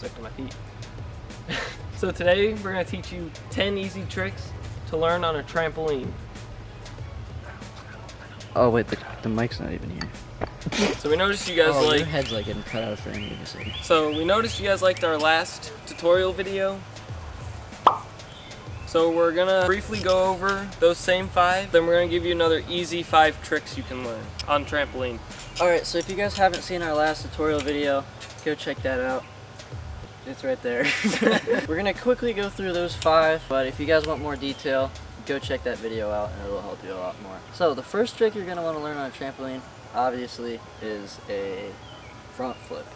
stuck to my feet. So today we're going to teach you 10 easy tricks to learn on a trampoline. Oh wait, the mic's not even here. So we noticed you guys your head's like getting cut out of frame. You just like. So we noticed you guys liked our last tutorial video. So we're gonna briefly go over those same 5, then we're gonna give you another easy 5 tricks you can learn on trampoline. Alright, so if you guys haven't seen our last tutorial video, go check that out. It's right there. We're gonna quickly go through those 5, but if you guys want more detail, go check that video out and it'll help you a lot more. So the first trick you're gonna want to learn on a trampoline, obviously, is a front flip.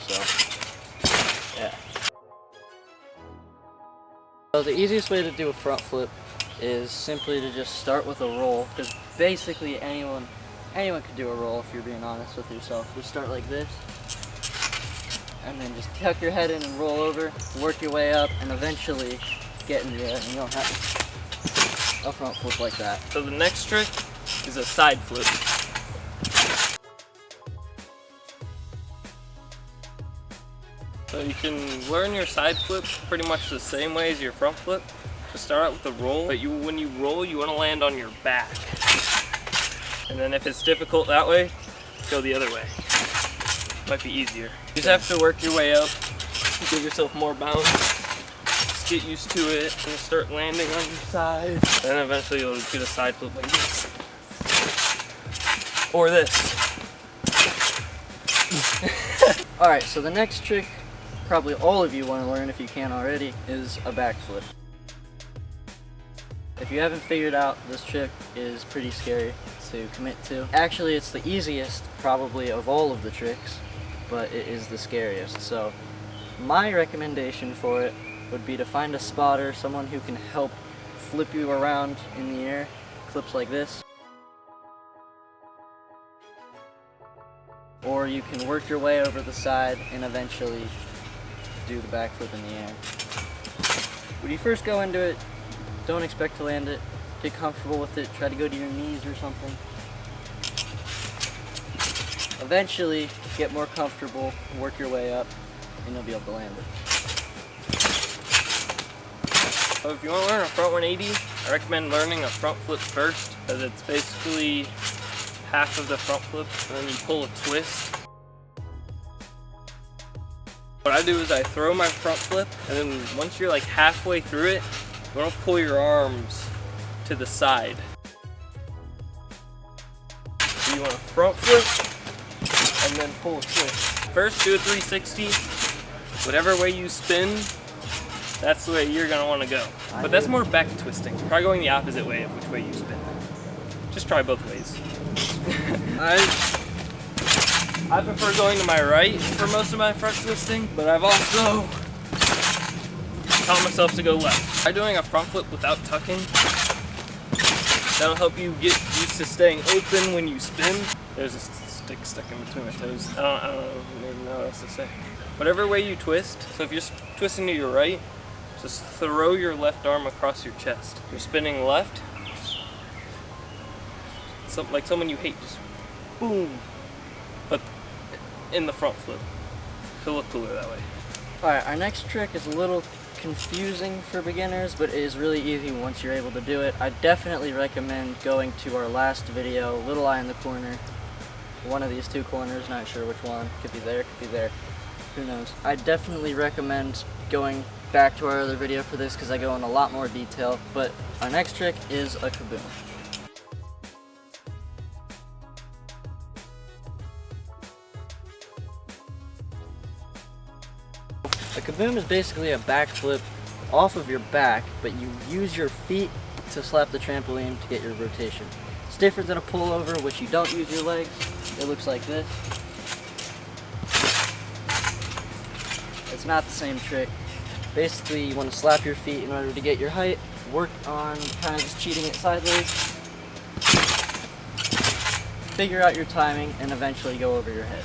So, yeah. So the easiest way to do a front flip is simply to just start with a roll, because basically anyone could do a roll if you're being honest with yourself. Just start like this, and then just tuck your head in and roll over, work your way up, and eventually get in the air, and you'll have a front flip like that. So the next trick is a side flip. So you can learn your side flip pretty much the same way as your front flip. Just start out with the roll, but when you roll, you want to land on your back. And then if it's difficult that way, go the other way. Might be easier. You just have to work your way up, give yourself more bounce, just get used to it, and start landing on your side. And then eventually you'll do the side flip like this. Or this. Alright, so the next trick, probably all of you want to learn if you can't already, is a backflip. If you haven't figured out, this trick is pretty scary to commit to. Actually, it's the easiest, probably, of all of the tricks, but it is the scariest. So my recommendation for it would be to find a spotter, someone who can help flip you around in the air, flips like this. Or you can work your way over the side and eventually do the backflip in the air. When you first go into it, don't expect to land it. Get comfortable with it. Try to go to your knees or something. Eventually, get more comfortable, work your way up, and you'll be able to land it. So if you want to learn a front 180, I recommend learning a front flip first, because it's basically half of the front flip, and then you pull a twist. What I do is I throw my front flip, and then once you're like halfway through it, you want to pull your arms to the side. So you want to front flip, and then pull a twist. First do a 360, whatever way you spin, that's the way you're going to want to go. But that's more back twisting. Try going the opposite way of which way you spin. Just try both ways. I prefer going to my right for most of my front twisting, but I've also taught myself to go left. Try doing a front flip without tucking. That'll help you get used to staying open when you spin. There's a stick stuck in between my toes. I don't even know what else to say. Whatever way you twist, so if you're twisting to your right, just throw your left arm across your chest. If you're spinning left, like someone you hate, just boom. But in the front flip. It'll look cooler that way. Alright, our next trick is a little confusing for beginners, but it is really easy once you're able to do it. I definitely recommend going to our last video, little eye in the corner. One of these two corners, not sure which one. Could be there, could be there. Who knows? I definitely recommend going back to our other video for this because I go in a lot more detail, but our next trick is a kaboom. A kaboom is basically a backflip off of your back, but you use your feet to slap the trampoline to get your rotation. It's different than a pullover, which you don't use your legs. It looks like this. It's not the same trick. Basically, you want to slap your feet in order to get your height, work on kind of just cheating it sideways, figure out your timing, and eventually go over your head.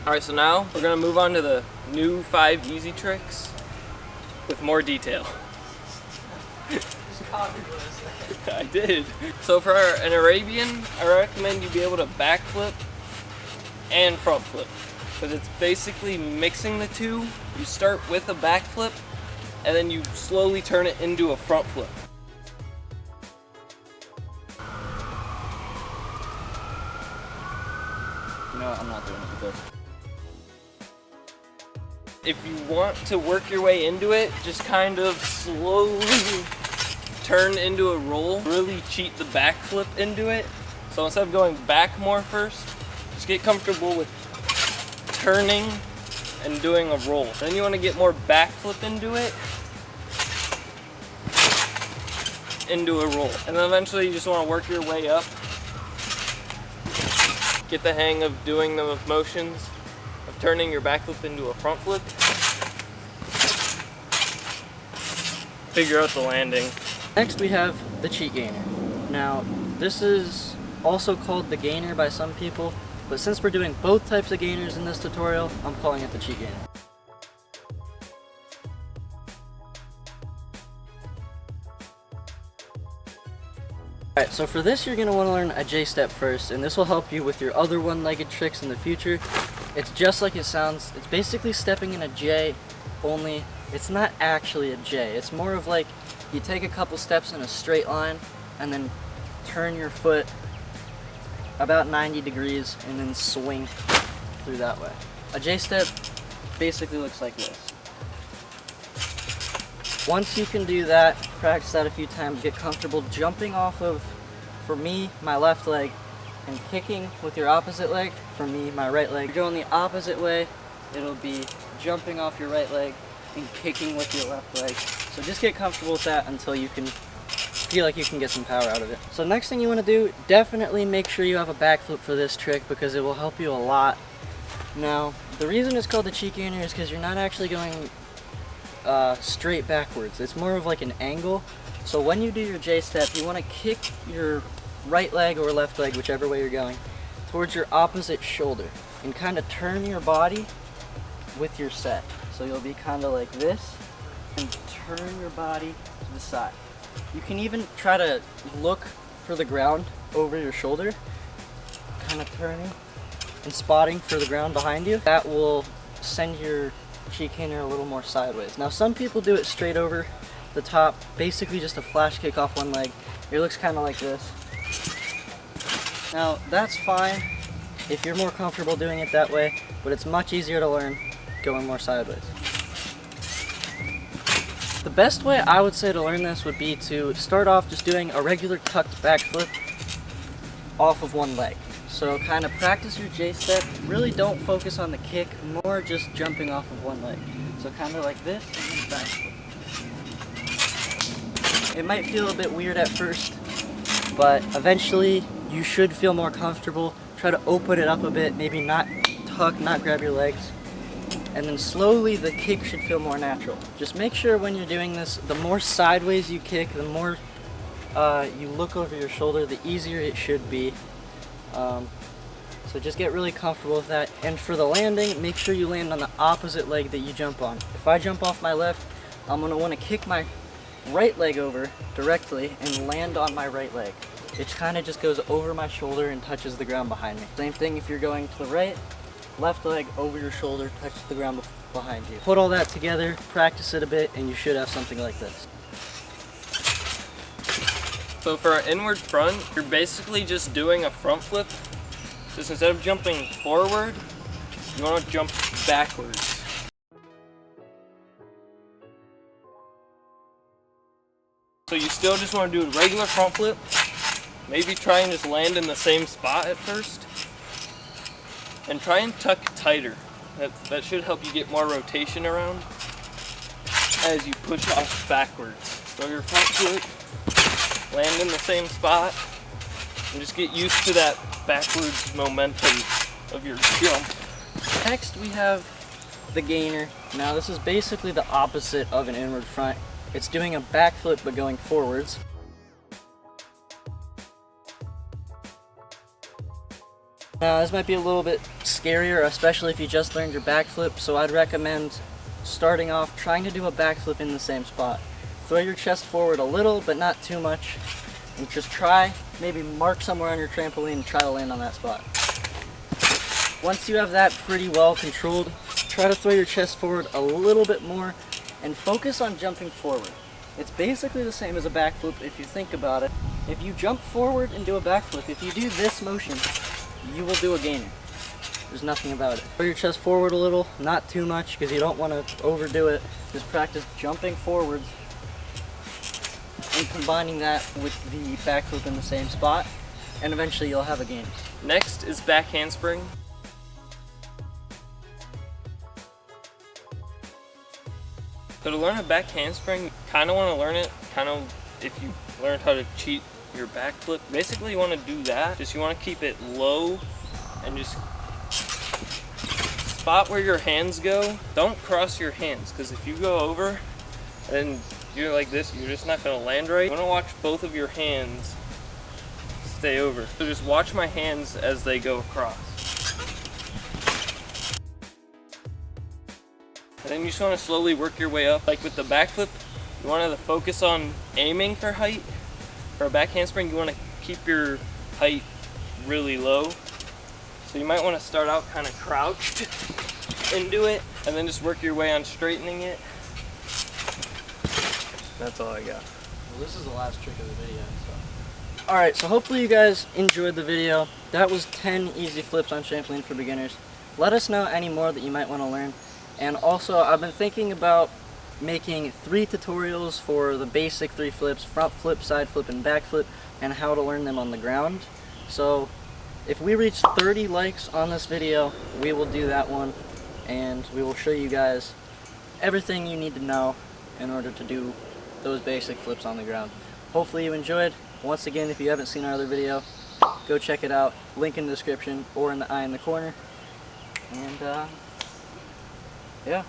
Alright, so now we're going to move on to the new 5 easy tricks with more detail. just copied what I said. I did. So for an Arabian, I recommend you be able to backflip and front flip, because it's basically mixing the two. You start with a backflip and then you slowly turn it into a front flip. You know what? I'm not doing it with this. If you want to work your way into it, just kind of slowly turn into a roll. Really cheat the backflip into it. So instead of going back more first, just get comfortable with turning and doing a roll. Then you want to get more backflip into it, into a roll. And then eventually you just want to work your way up. Get the hang of doing the motions of turning your backflip into a front flip. Figure out the landing. Next we have the cheat gainer. Now this is also called the gainer by some people, but since we're doing both types of gainers in this tutorial, I'm calling it the cheat gainer. Alright, so for this you're going to want to learn a J-step first, and this will help you with your other one-legged tricks in the future. It's just like it sounds. It's basically stepping in a J, only it's not actually a J. It's more of like you take a couple steps in a straight line and then turn your foot about 90 degrees and then swing through that way. A J-step basically looks like this. Once you can do that, practice that a few times, get comfortable jumping off of, for me, my left leg, and kicking with your opposite leg, for me, my right leg. If you're going the opposite way, it'll be jumping off your right leg and kicking with your left leg. So just get comfortable with that until you can feel like you can get some power out of it. So next thing you want to do, definitely make sure you have a backflip for this trick because it will help you a lot. Now, the reason it's called the cheat gainer is because you're not actually going straight backwards. It's more of like an angle. So when you do your J-step, you want to kick your right leg or left leg, whichever way you're going, towards your opposite shoulder and kind of turn your body with your set. So you'll be kind of like this and turn your body to the side. You can even try to look for the ground over your shoulder, kind of turning and spotting for the ground behind you. That will send your cheat gainer a little more sideways. Now some people do it straight over the top, basically just a flash kick off one leg. It looks kind of like this. Now that's fine if you're more comfortable doing it that way, but it's much easier to learn going more sideways. The best way I would say to learn this would be to start off just doing a regular tucked backflip off of one leg. So kind of practice your J-step, really don't focus on the kick, more just jumping off of one leg. So kind of like this and then backflip. It might feel a bit weird at first, but eventually you should feel more comfortable. Try to open it up a bit, maybe not tuck, not grab your legs. And then slowly the kick should feel more natural. Just make sure when you're doing this, the more sideways you kick, the more you look over your shoulder, the easier it should be. So just get really comfortable with that. And for the landing, make sure you land on the opposite leg that you jump on. If I jump off my left, I'm going to want to kick my right leg over directly and land on my right leg. It kind of just goes over my shoulder and touches the ground behind me. Same thing if you're going to the right, left leg over your shoulder, touches the ground behind you. Put all that together, practice it a bit, and you should have something like this. So for our inward front, you're basically just doing a front flip. Just instead of jumping forward, you want to jump backwards. So you still just want to do a regular front flip. Maybe try and just land in the same spot at first. And try and tuck tighter. That should help you get more rotation around as you push off backwards. So your front foot, land in the same spot, and just get used to that backwards momentum of your jump. Next we have the gainer. Now this is basically the opposite of an inward front. It's doing a backflip but going forwards. Now this might be a little bit scarier, especially if you just learned your backflip, so I'd recommend starting off trying to do a backflip in the same spot. throw your chest forward a little, but not too much. And just try, maybe mark somewhere on your trampoline and try to land on that spot. Once you have that pretty well controlled, try to throw your chest forward a little bit more and focus on jumping forward. It's basically the same as a backflip if you think about it. If you jump forward and do a backflip, if you do this motion, you will do a gainer. There's nothing about it. Throw your chest forward a little, not too much because you don't want to overdo it. Just practice jumping forwards and combining that with the backflip in the same spot, and eventually you'll have a gainer. Next is back handspring. So to learn a back handspring, you kind of want to learn it, if you learned how to cheat your backflip. Basically you want to do that, just you want to keep it low and just spot where your hands go. Don't cross your hands, because if you go over and you're like this, you're just not going to land right. You want to watch both of your hands stay over. So just watch my hands as they go across. And then you just want to slowly work your way up. Like with the backflip, you want to focus on aiming for height. For a back handspring, you want to keep your height really low. So you might want to start out kind of crouched into it, and then just work your way on straightening it. That's all I got. Well, this is the last trick of the video, so. Alright, so hopefully you guys enjoyed the video. That was 10 easy flips on trampoline for beginners. Let us know any more that you might want to learn. And also, I've been thinking about making 3 tutorials for the basic 3 flips, front flip, side flip, and back flip, and how to learn them on the ground. So if we reach 30 likes on this video, we will do that one, and we will show you guys everything you need to know in order to do those basic flips on the ground. Hopefully you enjoyed. Once again, if you haven't seen our other video, go check it out. Link in the description or in the eye in the corner. And yeah,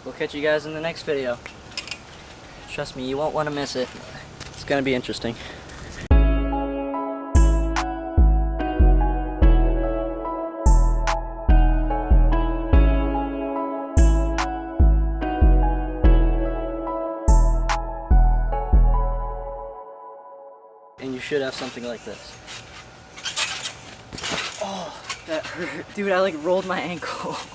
we'll catch you guys in the next video. Trust me, you won't want to miss it. It's gonna be interesting. And you should have something like this. Oh, that hurt. Dude, I like rolled my ankle.